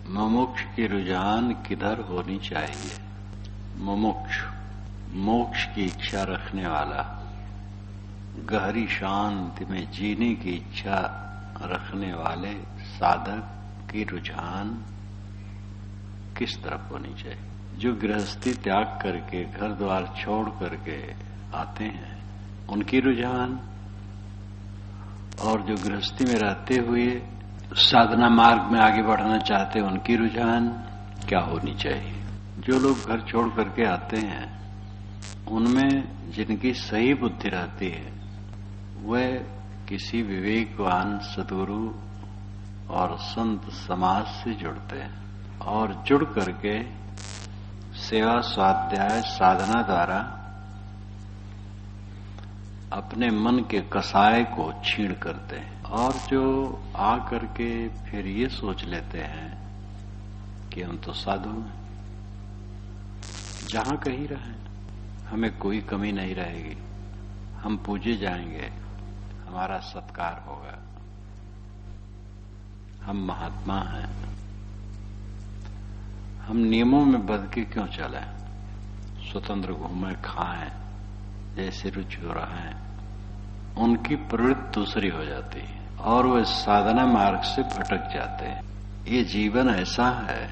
मुमुक्ष की रुझान किधर होनी चाहिए? मुमुक्ष मोक्ष की इच्छा रखने वाला, गहरी शांति में जीने की इच्छा रखने वाले साधक की रुझान किस तरफ होनी चाहिए? जो गृहस्थी त्याग करके घर द्वार छोड़ करके आते हैं उनकी रुझान, और जो गृहस्थी में रहते हुए साधना मार्ग में आगे बढ़ना चाहते हैं उनकी रुझान क्या होनी चाहिए? जो लोग घर छोड़ करके आते हैं उनमें जिनकी सही बुद्धि रहती है वह किसी विवेकवान सद्गुरु और संत समाज से जुड़ते हैं और जुड़ करके सेवा स्वाध्याय साधना द्वारा अपने मन के कसाय को छीण करते हैं। और जो आ करके फिर ये सोच लेते हैं कि हम तो साधु हैं, जहां कहीं रहें हमें कोई कमी नहीं रहेगी, हम पूजे जाएंगे, हमारा सत्कार होगा, हम महात्मा हैं, हम नियमों में बंध के क्यों चलें, स्वतंत्र घूमें खाएं जैसे रुचि हो रहा है। उनकी प्रवृत्ति दूसरी हो जाती है और वे साधना मार्ग से भटक जाते हैं। ये जीवन ऐसा है,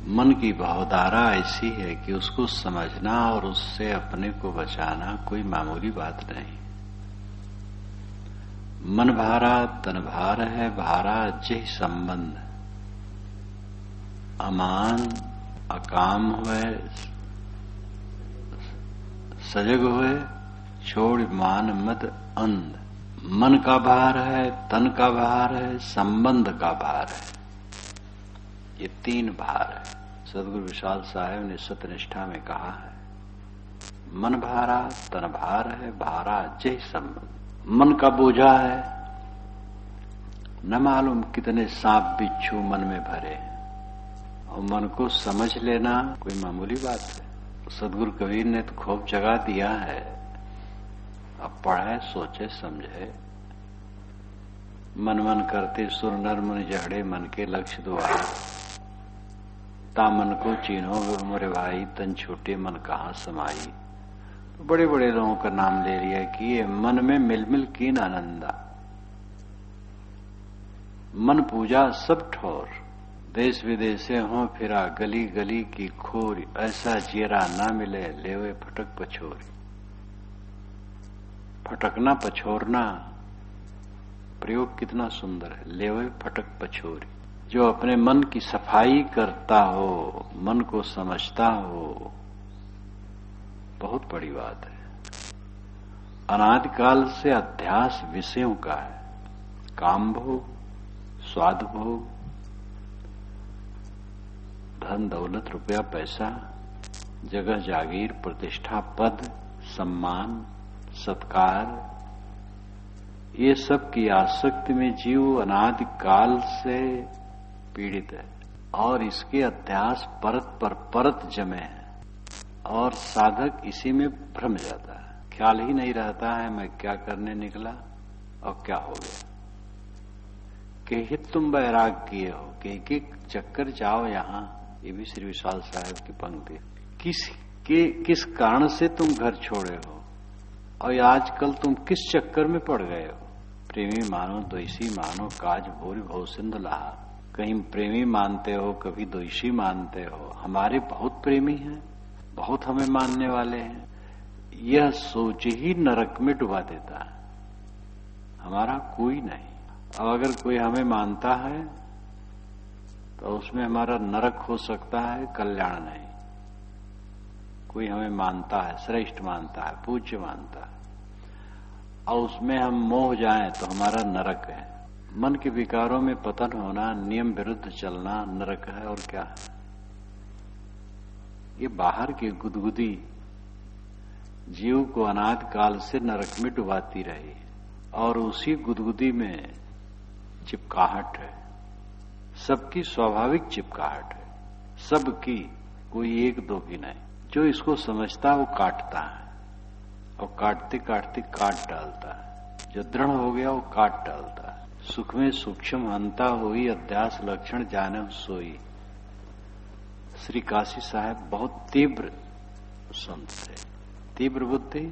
मन की भावधारा ऐसी है कि उसको समझना और उससे अपने को बचाना कोई मामूली बात नहीं। मन भारा तन भार है, भारा जय संबंध, अमान अकाम हुए सजग हुए, छोड़ मान मत अंध। मन का भार है, तन का भार है, संबंध का भार है, ये तीन भार है। सदगुरु विशाल साहेब ने सत्यनिष्ठा में कहा है, मन भारा तन भार है, भारा जय संबंध। मन का बोझा है, न मालूम कितने सांप बिच्छू मन में भरे, और मन को समझ लेना कोई मामूली बात है। सदगुरु कबीर ने तो खूब जगा दिया है, अब पढ़े सोचे समझे। मन मन करते सुर नर मुनि जहड़े, मन के लक्ष्य द्वारा ता मन को चीन्हो मोरे भाई, तन छोटे मन कहाँ समाई। तो बड़े बड़े लोगों का नाम ले लिया कि ये मन में मिल मिल कीन आनंदा, मन पूजा सब ठोर, देश विदेशे हों फिरा गली गली की खोरी, ऐसा जीरा ना मिले लेवे फटक पछोरी। फटकना पछोरना प्रयोग कितना सुंदर है, लेवे फटक पछोरी। जो अपने मन की सफाई करता हो, मन को समझता हो, बहुत बड़ी बात है। अनादिकाल से अध्यास विषयों का है, काम भोग, स्वाद भोग, धन दौलत रुपया पैसा, जगह जागीर प्रतिष्ठा पद सम्मान सत्कार, ये सब की आसक्ति में जीव अनादि काल से पीड़ित है और इसके अध्यास परत पर परत जमे हैं और साधक इसी में भ्रम जाता है। ख्याल ही नहीं रहता है मैं क्या करने निकला और क्या हो गया। कि हित तुम बैराग किए हो, कि चक्कर जाओ यहां, ये भी श्री विशाल साहब की पंक्ति। किस कारण से तुम घर छोड़े हो और आजकल तुम किस चक्कर में पड़ गए हो। प्रेमी मानो द्वेषी मानो, काज भूरि भव सिंधु लहा। कहीं प्रेमी मानते हो, कभी द्वेषी मानते हो। हमारे बहुत प्रेमी हैं, बहुत हमें मानने वाले हैं, यह सोच ही नरक में डुबा देता है। हमारा कोई नहीं। अब अगर कोई हमें मानता है तो उसमें हमारा नरक हो सकता है, कल्याण नहीं। कोई हमें मानता है, श्रेष्ठ मानता है, पूज्य मानता है, और उसमें हम मोह जाएं तो हमारा नरक है। मन के विकारों में पतन होना, नियम विरुद्ध चलना नरक है और क्या है। ये बाहर की गुदगुदी जीव को अनादि काल से नरक में डुबाती रही और उसी गुदगुदी में चिपकाहट है। सबकी स्वाभाविक चिपकाहट है, सबकी, कोई एक दो की नहीं। जो इसको समझता है वो काटता है और काटते काटते काट डालता है। जो दृढ़ हो गया वो काट डालता है। सुख में सूक्ष्म हंता हुई अध्यास लक्षण जानव सोई। श्री काशी साहब बहुत तीव्र संत थे, तीव्र बुद्धि,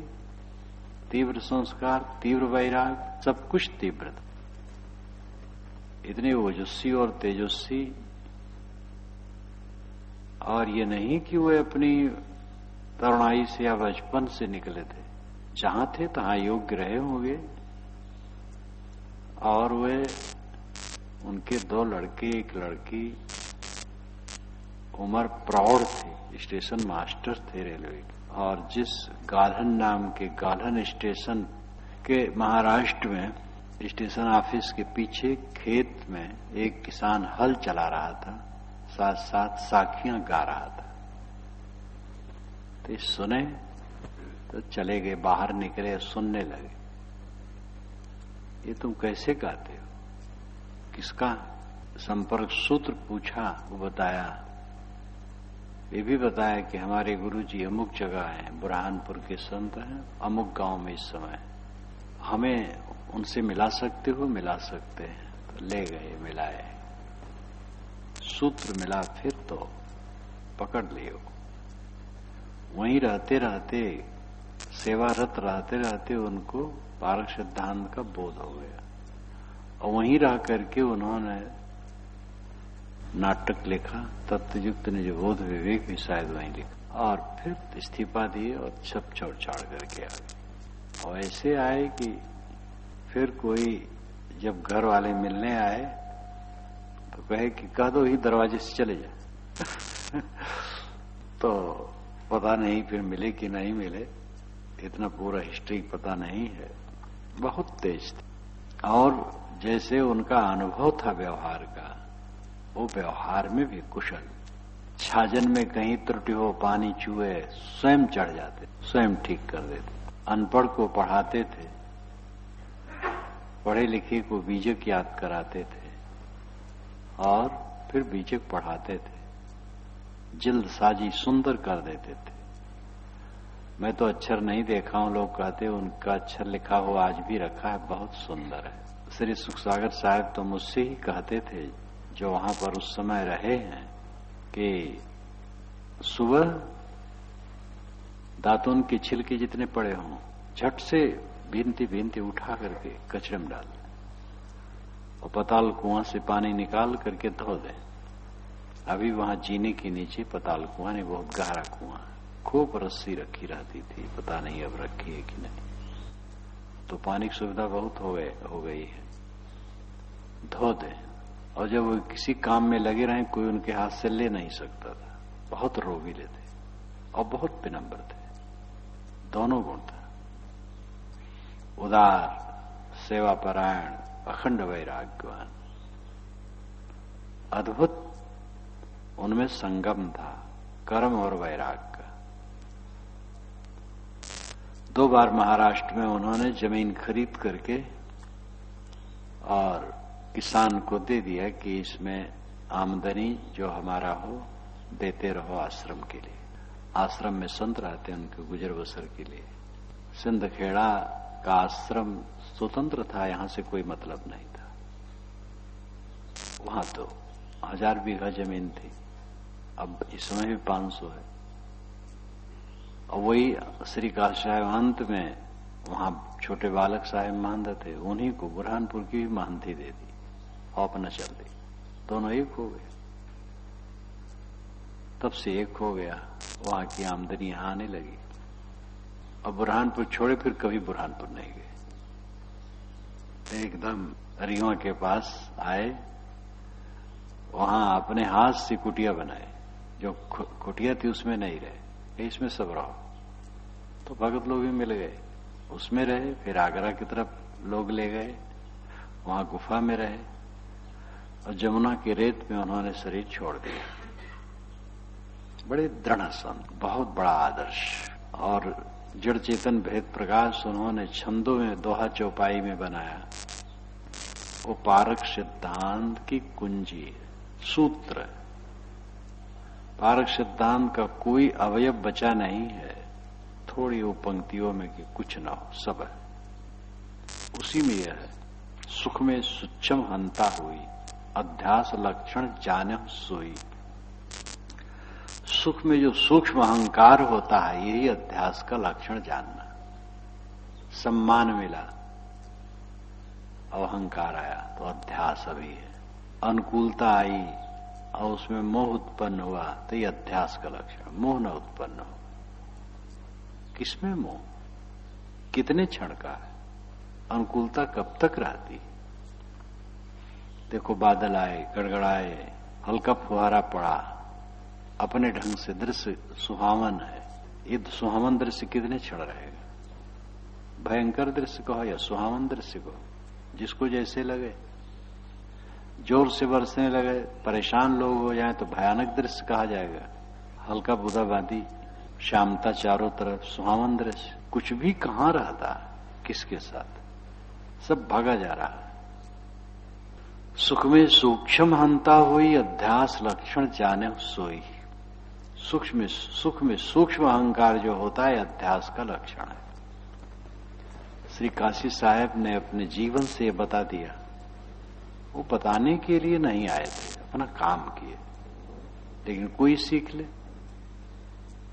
तीव्र संस्कार, तीव्र वैराग, सब कुछ तीव्र था। इतने ओजस्वी और तेजस्वी, और ये नहीं कि वे अपनी तरुणाई से या बचपन से निकले थे, जहां थे तहां योग्य रहे होंगे। और वे उनके 2 लड़के 1 लड़की उम्र प्रौढ़ थे, स्टेशन मास्टर थे रेलवे के। और जिस गाल्हन नाम के गाल्हन स्टेशन के महाराष्ट्र में स्टेशन ऑफिस के पीछे खेत में एक किसान हल चला रहा था, साथ साथ साखियां गा रहा था। तो सुने तो चले गए, बाहर निकले, सुनने लगे। ये तुम कैसे गाते हो, किसका संपर्क सूत्र पूछा, वो बताया। ये भी बताया कि हमारे गुरुजी अमुक जगह हैं, बुरहानपुर के संत हैं, अमुक गांव में इस समय, हमें उनसे मिला सकते हो? मिला सकते हैं। तो ले गए, मिलाए, सूत्र मिला, फिर तो पकड़ लियो। वहीं रहते रहते, सेवारत रहते रहते उनको पारक सिद्धांत का बोध हो गया, और वहीं रह करके उन्होंने नाटक लिखा, तत्वयुक्त ने जो बोध विवेक भी शायद वहीं लिखा, और फिर इस्तीफा दिए और सब छोड़ छाड़ करके आ गए। और ऐसे आए कि फिर कोई जब घर वाले मिलने आए तो कहे कि कह दो ही दरवाजे से चले जाए। तो पता नहीं फिर मिले कि नहीं मिले, इतना पूरा हिस्ट्री पता नहीं है। बहुत तेज थे, और जैसे उनका अनुभव था व्यवहार का, वो व्यवहार में भी कुशल। छाजन में कहीं त्रुटि हो, पानी चूहे, स्वयं चढ़ जाते, स्वयं ठीक कर देते। अनपढ़ को पढ़ाते थे, पढ़े लिखे को बीजक याद कराते थे, और फिर बीजक पढ़ाते थे, जल्दसाजी सुंदर कर देते थे। मैं तो अक्षर नहीं देखा हूं, लोग कहते उनका अक्षर लिखा हुआ आज भी रखा है, बहुत सुंदर है। श्री सुखसागर साहब तो मुझसे ही कहते थे, जो वहां पर उस समय रहे हैं, कि सुबह दातून के छिलके जितने पड़े हों, झट से बीनती बीनती उठा करके कचरे में डाल, और पताल कुआं से पानी निकाल करके धो दें। अभी वहां जीने के नीचे पताल कुआं नहीं, बहुत गहरा कुआं, खूब रस्सी रखी रहती थी, पता नहीं अब रखी है कि नहीं। तो पानी की सुविधा बहुत हो गई है, धो दे। और जब वो किसी काम में लगे रहे, कोई उनके हाथ से ले नहीं सकता था। बहुत रोगीले थे और बहुत विनम्र थे, दोनों गुण था। उदार, सेवापरायण, अखंड वैराग्यवान, अद्भुत उनमें संगम था, कर्म और वैराग का। 2 बार महाराष्ट्र में उन्होंने जमीन खरीद करके और किसान को दे दिया कि इसमें आमदनी जो हमारा हो देते रहो आश्रम के लिए। आश्रम में संत रहते हैं, उनके गुजर बसर के लिए। सिंधखेड़ा का आश्रम स्वतंत्र था, यहां से कोई मतलब नहीं था। वहां तो 1000 बीघा जमीन थी, अब इस समय भी 500 है। और वही श्री काशी साहब अंत में वहां छोटे बालक साहब महंत थे, उन्हीं को बुरहानपुर की भी महंती दे दी और अपना चल दी। दोनों एक हो गए, तब से एक हो गया। वहां की आमदनी यहां आने लगी। और बुरहानपुर छोड़े, फिर कभी बुरहानपुर नहीं गए। एकदम रीवा के पास आए, वहां अपने हाथ से कुटिया बनाए। जो कुटिया थी उसमें नहीं रहे, इसमें सब रहो। तो भगत लोग भी मिल गए, उसमें रहे। फिर आगरा की तरफ लोग ले गए, वहां गुफा में रहे, और जमुना के रेत में उन्होंने शरीर छोड़ दिया। बड़े दृढ़ संत, बहुत बड़ा आदर्श। और जड़ चेतन भेद प्रकाश उन्होंने छंदों में दोहा चौपाई में बनाया। वो पारक सिद्धांत की कुंजी, सूत्र। पारक सिद्धांत का कोई अवयव बचा नहीं है, थोड़ी वो पंक्तियों में कि कुछ ना हो, सब है उसी में। यह है सुख में सूक्ष्म हंता हुई, अध्यास लक्षण जानह सोई। सुख में जो सूक्ष्म अहंकार होता है, यही अध्यास का लक्षण जानना। सम्मान मिला, अहंकार आया तो अध्यास अभी है। अनुकूलता आई और उसमें मोह उत्पन्न हुआ तो ये अध्यास का लक्षण। मोह न उत्पन्न हो। किसमें मोह? कितने क्षण का है? अनुकूलता कब तक रहती? देखो, बादल आए, गड़गड़ाए, हल्का फुहारा पड़ा, अपने ढंग से दृश्य सुहावन है। ये सुहावन दृश्य कितने क्षण रहेगा? भयंकर दृश्य कहो या सुहावन दृश्य कहो, जिसको जैसे लगे। जोर से बरसने लगे, परेशान लोग हो जाएं तो भयानक दृश्य कहा जाएगा। हल्का बूंदाबांदी, शामता चारों तरफ, सुहावन दृश्य। कुछ भी कहां रहता है, किसके साथ? सब भागा जा रहा है। सुख में सूक्ष्म हंता हुई, अध्यास लक्षण जाने सोई। सुख में सूक्ष्म अहंकार जो होता है, अध्यास का लक्षण है। श्री काशी साहब ने अपने जीवन से ये बता दिया। वो बताने के लिए नहीं आए थे, अपना काम किए। लेकिन कोई सीख ले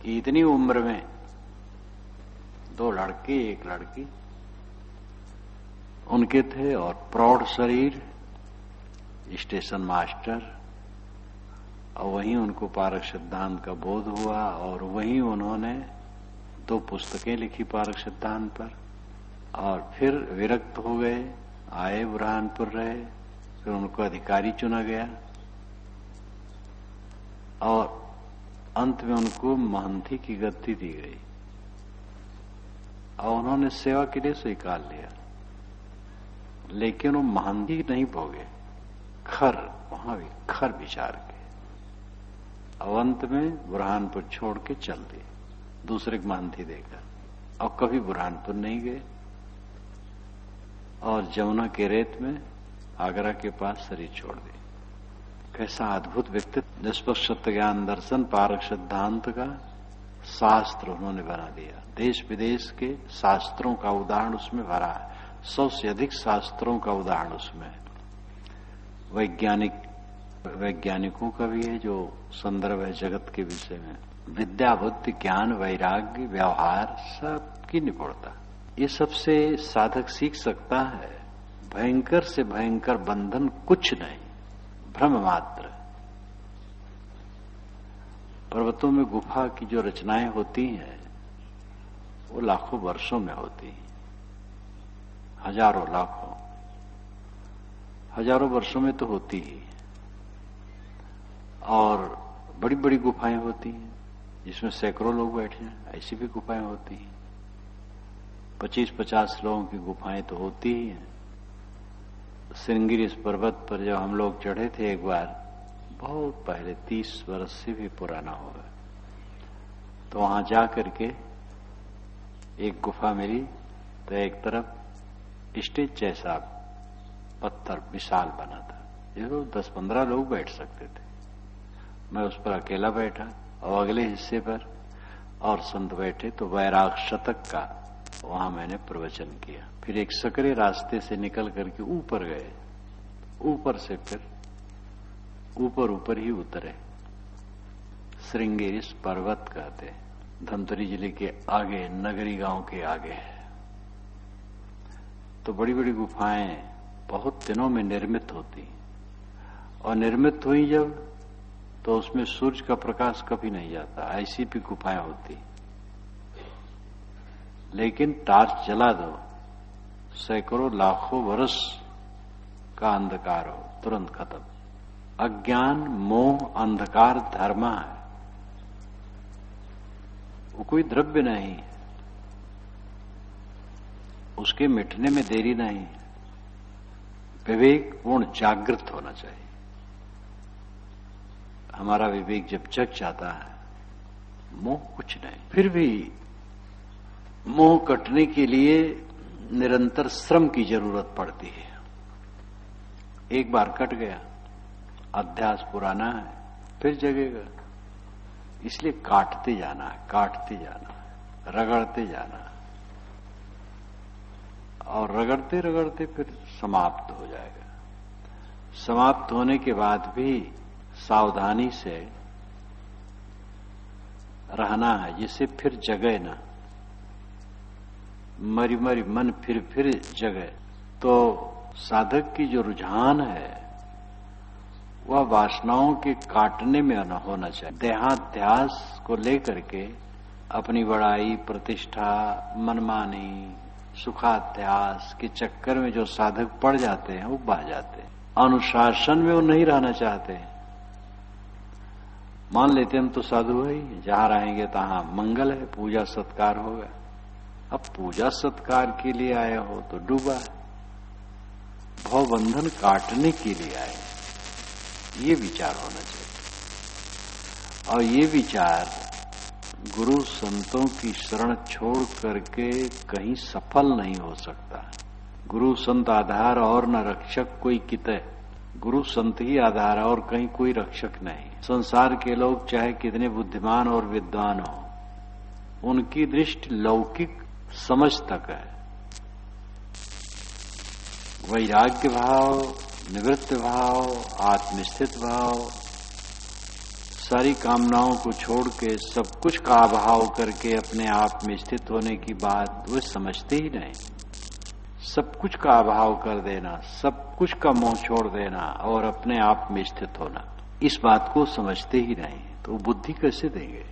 कि इतनी उम्र में 2 लड़के 1 लड़की उनके थे, और प्रौढ़ शरीर, स्टेशन मास्टर, और वहीं उनको पारक सिद्धांत का बोध हुआ। और वहीं उन्होंने 2 पुस्तकें लिखी पारक सिद्धांत पर। और फिर विरक्त हो गए, आए बुरहानपुर रहे, फिर उनको अधिकारी चुना गया और अंत में उनको महंती की गद्दी दी गई और उन्होंने सेवा के लिए स्वीकार लिया। लेकिन वो महंती नहीं भोगे, खर, वहां भी खर विचार के। और अंत में बुरहानपुर छोड़ के चल दिए, दूसरे की महंती देकर, और कभी बुरहानपुर नहीं गए। और जमुना के रेत में आगरा के पास शरीर छोड़ दी। कैसा अद्भुत व्यक्तित्व! निष्पक्ष सत्य ज्ञान दर्शन पारक सिद्धांत का शास्त्र उन्होंने बना दिया। देश विदेश के शास्त्रों का उदाहरण उसमें भरा है। 100 से अधिक शास्त्रों का उदाहरण उसमें है। वैज्ञानिकों का भी है जो संदर्भ है जगत के विषय में। विद्या, बुद्धि, ज्ञान, वैराग्य, व्यवहार, सबकी निपुणता, ये सबसे साधक सीख सकता है। भयंकर से भयंकर बंधन कुछ नहीं, भ्रम मात्र। पर्वतों में गुफा की जो रचनाएं होती हैं वो लाखों वर्षों में होती हैं, हजारों लाखों, हजारों वर्षों में तो होती ही। और बड़ी बड़ी गुफाएं होती हैं जिसमें सैकड़ों लोग बैठे हैं, ऐसी भी गुफाएं होती हैं। 25-50 लोगों की गुफाएं तो होती ही हैं। श्रृंगेरी इस पर्वत पर जब हम लोग चढ़े थे एक बार, बहुत पहले, 30 वर्ष से भी पुराना होगा, तो वहां जा करके एक गुफा मिली। तो एक तरफ स्टेज जैसा पत्थर विशाल बना था, जो 10-15 लोग बैठ सकते थे। मैं उस पर अकेला बैठा और अगले हिस्से पर और संत बैठे। तो वैराग शतक का वहां मैंने प्रवचन किया। फिर एक सकरे रास्ते से निकल करके ऊपर गए, ऊपर से फिर ऊपर ही उतरे। श्रृंगेरी पर्वत कहते, धमतरी जिले के आगे, नगरी गांव के आगे है। तो बड़ी बड़ी गुफाएं बहुत दिनों में निर्मित होती, और निर्मित हुई जब, तो उसमें सूर्य का प्रकाश कभी नहीं जाता, ऐसी भी गुफाएं होती। लेकिन टार्च जला दो, सैकड़ों लाखों वर्ष का अंधकार हो, तुरंत खत्म। अज्ञान, मोह, अंधकार धर्म है, वो कोई द्रव्य नहीं, उसके मिटने में देरी नहीं। विवेक पूर्ण जागृत होना चाहिए। हमारा विवेक जब जग जाता है, मोह कुछ नहीं। फिर भी मोह कटने के लिए निरंतर श्रम की जरूरत पड़ती है। एक बार कट गया, अध्यास पुराना है, फिर जगेगा। इसलिए काटते जाना है, काटते जाना है, रगड़ते जाना है। और रगड़ते रगड़ते फिर समाप्त हो जाएगा। समाप्त होने के बाद भी सावधानी से रहना है, जिससे फिर जगे ना, मरी मरी मन फिर जगे। तो साधक की जो रुझान है वह वासनाओं के काटने में न होना चाहिए। देहाध्यास को लेकर के अपनी बड़ाई, प्रतिष्ठा, मनमानी, सुखाध्यास के चक्कर में जो साधक पड़ जाते हैं वो बह जाते हैं। अनुशासन में वो नहीं रहना चाहते। मान लेते हम तो साधु है ही, जहां रहेंगे तहां मंगल है, पूजा सत्कार होगा। अब पूजा सत्कार के लिए आए हो तो डूबा है, भवबंधन काटने के लिए आए, ये विचार होना चाहिए। और ये विचार गुरु संतों की शरण छोड़ करके कहीं सफल नहीं हो सकता। गुरु संत आधार और न रक्षक कोई किते, गुरु संत ही आधार और कहीं कोई रक्षक नहीं। संसार के लोग चाहे कितने बुद्धिमान और विद्वान हो, उनकी दृष्टि लौकिक समझ तक है। वैराग्य भाव, निवृत्त भाव, आत्मस्थित भाव, सारी कामनाओं को छोड़ के सब कुछ का अभाव करके अपने आप में स्थित होने की बात वे समझते ही नहीं। सब कुछ का अभाव कर देना, सब कुछ का मोह छोड़ देना और अपने आप में स्थित होना, इस बात को समझते ही नहीं। तो बुद्धि कैसे देंगे?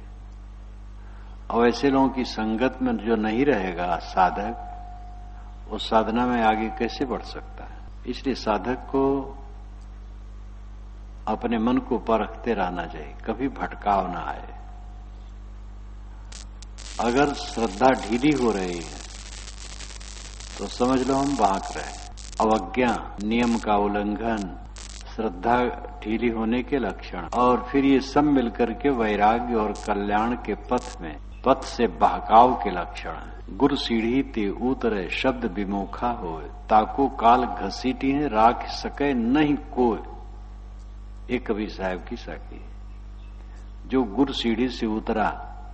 और ऐसे लोगों की संगत में जो नहीं रहेगा साधक, उस साधना में आगे कैसे बढ़ सकता है? इसलिए साधक को अपने मन को परखते रहना चाहिए, कभी भटकाव ना आए। अगर श्रद्धा ढीली हो रही है तो समझ लो हम भाग रहे। अवज्ञा, नियम का उल्लंघन, श्रद्धा ढीली होने के लक्षण, और फिर ये सब मिलकर के वैराग्य और कल्याण के पथ से बहकाव के लक्षण है। गुर सीढ़ी ते उतरे शब्द विमुखा होए, ताको काल घसीटी है राख सके नहीं कोय। एक कबीर साहब की साखी है। जो गुर सीढ़ी से उतरा,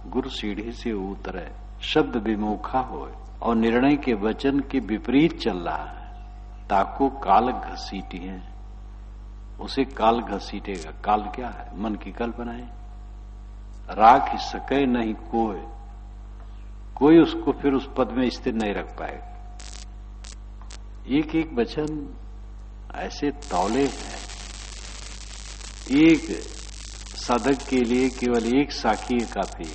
गुर सीढ़ी से उतरे शब्द विमुखा होए और निर्णय के वचन के विपरीत चल रहा है, ताको काल घसीटी है, उसे काल घसीटेगा। काल क्या है? मन की कल्पना है। राख सके नहीं कोई उसको फिर उस पद में स्थिर नहीं रख पाएगा। एक एक वचन ऐसे तौले हैं। एक साधक के लिए केवल एक साखी काफी।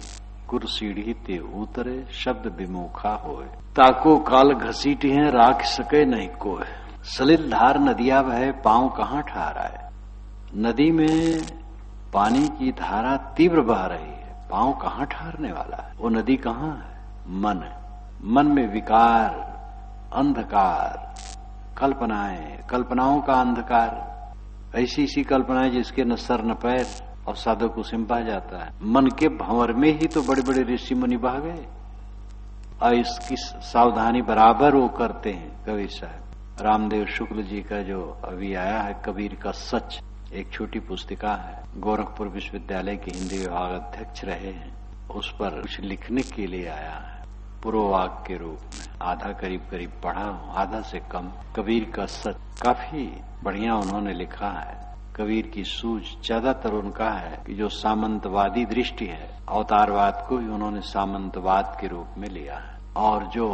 गुर सीढ़ी ते उतरे शब्द विमुखा होए, ताको काल घसीटी है राख सके नहीं कोय। सलिल धार नदिया बहे पांव कहां ठहरा है। नदी में पानी की धारा तीव्र बह रही है, पांव कहां ठहरने वाला है? वो नदी कहां है? मन है। मन में विकार, अंधकार, कल्पनाएं, कल्पनाओं का अंधकार, ऐसी कल्पनाएं जिसके न सर न पैर, और साधक को सिंपा जाता है। मन के भंवर में ही तो बड़े बड़े ऋषि मुनि बह गए, और इसकी सावधानी बराबर वो करते हैं। कबीर साहब रामदेव शुक्ल जी का जो अभी आया है कबीर का सच, एक छोटी पुस्तिका है, गोरखपुर विश्वविद्यालय के हिंदी विभाग अध्यक्ष रहे हैं, उस पर कुछ लिखने के लिए आया है पूर्ववाक के रूप में। आधा करीब पढ़ा हूं, आधा से कम। कबीर का सच काफी बढ़िया उन्होंने लिखा है। कबीर की सूझ ज्यादातर उनका है कि जो सामंतवादी दृष्टि है, अवतारवाद को ही उन्होंने सामंतवाद के रूप में लिया है। और जो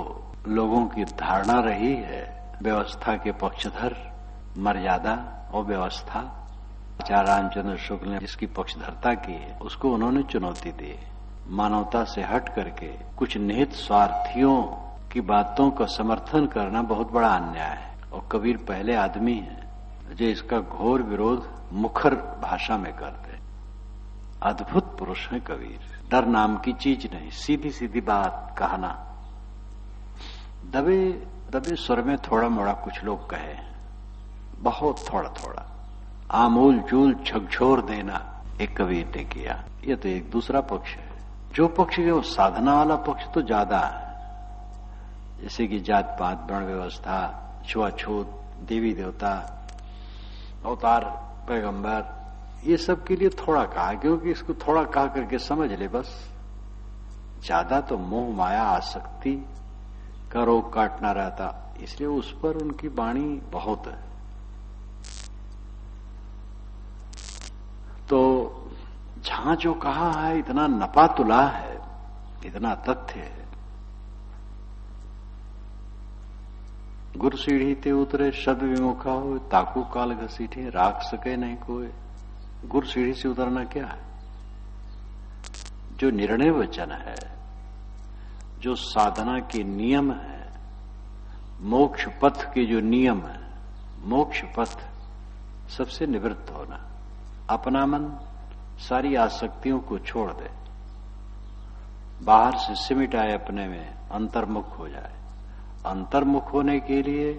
लोगों की धारणा रही है व्यवस्था के पक्षधर, मर्यादा और व्यवस्था, आचार्य रामचंद्र शुक्ल ने जिसकी पक्षधरता की है, उसको उन्होंने चुनौती दी। मानवता से हट करके कुछ निहित स्वार्थियों की बातों का समर्थन करना बहुत बड़ा अन्याय है। और कबीर पहले आदमी है जो इसका घोर विरोध मुखर भाषा में करते। अद्भुत पुरुष है कबीर। डर नाम की चीज नहीं, सीधी सीधी बात कहना। दबे दबे स्वर में थोड़ा मोड़ा कुछ लोग कहे, बहुत थोड़ा थोड़ा, आमूल चूल झकझोर देना एक कबीर ने किया। ये तो एक दूसरा पक्ष है। जो पक्ष है वो साधना वाला पक्ष तो ज्यादा है, जैसे कि जात पात, वर्ण व्यवस्था, छुआछूत, देवी देवता, अवतार, पैगंबर, ये सब के लिए थोड़ा कहा, क्योंकि इसको थोड़ा कहा करके समझ ले बस। ज्यादा तो मोह माया आसक्ति का रोग काटना रहता। इसलिए उस पर उनकी वाणी बहुत है। तो जहां जो कहा है इतना नपा तुला है, इतना तथ्य है। गुर सीढ़ी ते उतरे शब्द विमुखा हो, ताकू काल घसीठे राख सके नहीं कोई। गुर सीढ़ी से उतरना क्या है? जो निर्णय वचन है, जो साधना के नियम है, मोक्ष पथ के जो नियम है, मोक्ष पथ सबसे निवृत्त होना, अपना मन सारी आसक्तियों को छोड़ दे, बाहर से सिमट आए, अपने में अंतर्मुख हो जाए। अंतर्मुख होने के लिए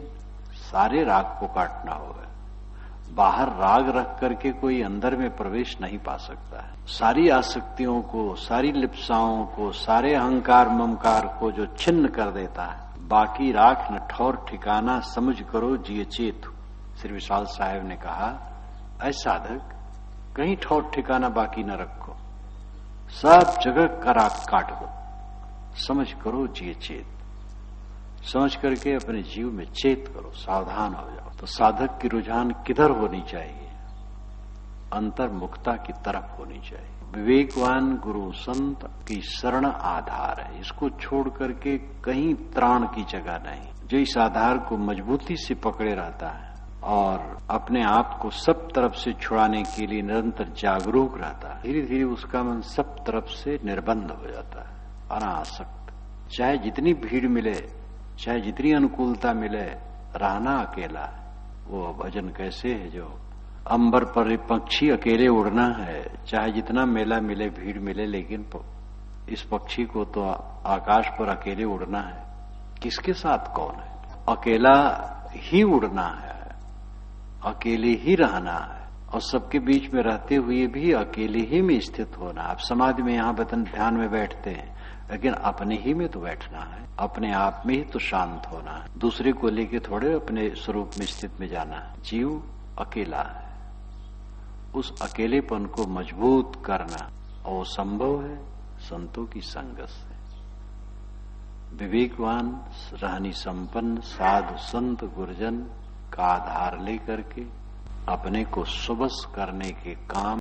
सारे राग को काटना होगा। बाहर राग रख करके कोई अंदर में प्रवेश नहीं पा सकता है। सारी आसक्तियों को, सारी लिप्साओं को, सारे अहंकार ममकार को जो छिन्न कर देता है, बाकी राख न ठौर ठिकाना समझ करो जिये चेतु। श्री विशाल साहेब ने कहा, ऐ साधक कहीं ठौर ठिकाना बाकी न रखो, सब जगह का राग काट दो, समझ करो जिये चेत। समझ करके अपने जीव में चेत करो, सावधान हो जाओ। तो साधक की रुझान किधर होनी चाहिए? अंतर्मुखता की तरफ होनी चाहिए। विवेकवान गुरु संत की शरण आधार है, इसको छोड़ करके कहीं त्राण की जगह नहीं। जो इस आधार को मजबूती से पकड़े रहता है और अपने आप को सब तरफ से छुड़ाने के लिए निरंतर जागरूक रहता है, धीरे धीरे उसका मन सब तरफ से निर्बंध हो जाता है, अनासक्त। चाहे जितनी भीड़ मिले, चाहे जितनी अनुकूलता मिले, रहना अकेला है। वो भजन कैसे है, जो अंबर पर पक्षी अकेले उड़ना है। चाहे जितना मेला मिले, भीड़ मिले, लेकिन इस पक्षी को तो आकाश पर अकेले उड़ना है। किसके साथ कौन है? अकेला ही उड़ना है, अकेले ही रहना है, और सबके बीच में रहते हुए भी अकेले ही में स्थित होना। आप समाधि में यहाँ बतन ध्यान में बैठते हैं, लेकिन अपने ही में तो बैठना है, अपने आप में ही तो शांत होना है। दूसरे को लेके थोड़े अपने स्वरूप में स्थित में जाना है। जीव अकेला है, उस अकेलेपन को मजबूत करना और संभव है संतों की संगत से। विवेकवान रहनी संपन्न साधु संत गुरुजन का आधार लेकर के अपने को सुबस करने के काम